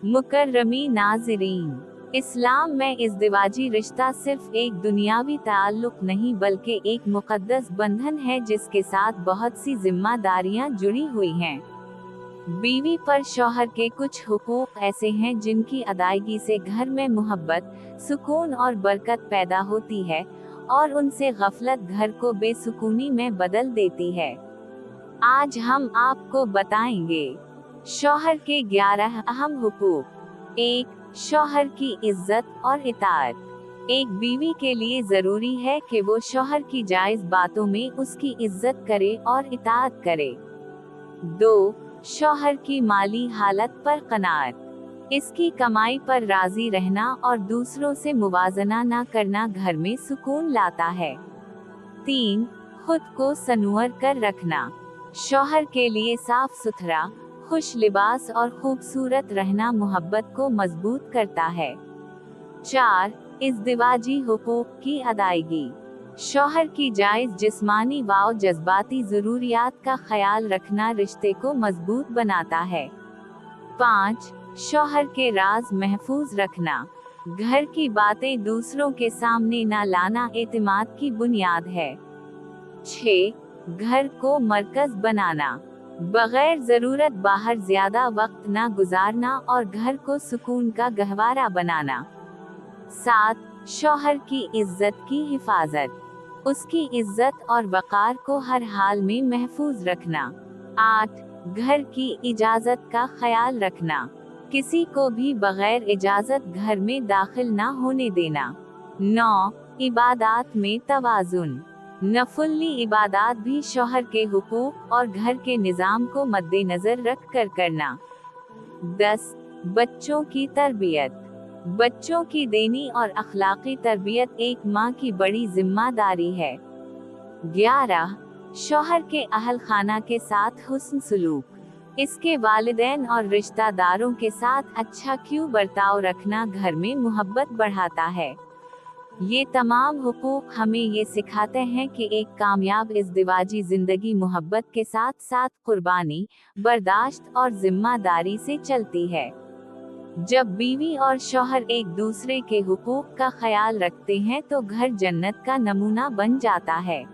मुकर्रमी नाज़रीन, इस्लाम में इज़दिवाजी रिश्ता सिर्फ एक दुनियावी ताल्लुक नहीं बल्कि एक मुक़द्दस बंधन है जिसके साथ बहुत सी जिम्मेदारियां जुड़ी हुई हैं। बीवी पर शौहर के कुछ हुकूक ऐसे हैं जिनकी अदायगी से घर में मोहब्बत, सुकून और बरकत पैदा होती है, और उनसे गफलत घर को बेसुकूनी में बदल देती है। आज हम आपको बताएंगे शौहर के 11 अहम हुकूक। 1. शौहर की इज्जत और इताअत। एक बीवी के लिए जरूरी है कि वो शौहर की जायज बातों में उसकी इज्जत करे और इताअत करे। 2. शौहर की माली हालत पर कनाअत। इसकी कमाई पर राजी रहना और दूसरों से मुवाजना न करना घर में सुकून लाता है। 3. खुद को संवर कर रखना। शौहर के लिए साफ सुथरा, खुश लिबास और खूबसूरत रहना मोहब्बत को मजबूत करता है। 4. इज़दिवाजी हुकूक की अदायगी। शौहर की जायज जिस्मानी व जज्बाती ज़रूरियात का ख्याल रखना रिश्ते को मजबूत बनाता है। 5. शौहर के राज महफूज रखना। घर की बातें दूसरों के सामने न लाना एतमाद की बुनियाद है। 6. घर को मरकज बनाना। बगैर जरूरत बाहर ज्यादा वक्त न गुजारना और घर को सुकून का गहवारा बनाना। 7. शौहर की इज्जत की हिफाजत। उसकी इज्जत और वक़ार को हर हाल में महफूज रखना। 8. घर की इजाजत का ख्याल रखना। किसी को भी बगैर इजाजत घर में दाखिल न होने देना। 9. इबादात में तवाज़ुन। नफुली इबादात भी शौहर के हुकूक और घर के निज़ाम को मद्देनजर रख कर करना। 10. बच्चों की तरबियत। बच्चों की दीनी और अखलाकी तरबियत एक माँ की बड़ी जिम्मेदारी है। 11. शौहर के अहल खाना के साथ हुस्न सलूक। इसके वालिदैन और रिश्तेदारों के साथ अच्छा क्यों बर्ताव रखना घर में मोहब्बत बढ़ाता है। ये तमाम हुकूक हमें ये सिखाते हैं कि एक कामयाब इज़दिवाजी जिंदगी मोहब्बत के साथ साथ कुर्बानी, बर्दाश्त और जिम्मेदारी से चलती है। जब बीवी और शौहर एक दूसरे के हुकूक का ख्याल रखते हैं तो घर जन्नत का नमूना बन जाता है।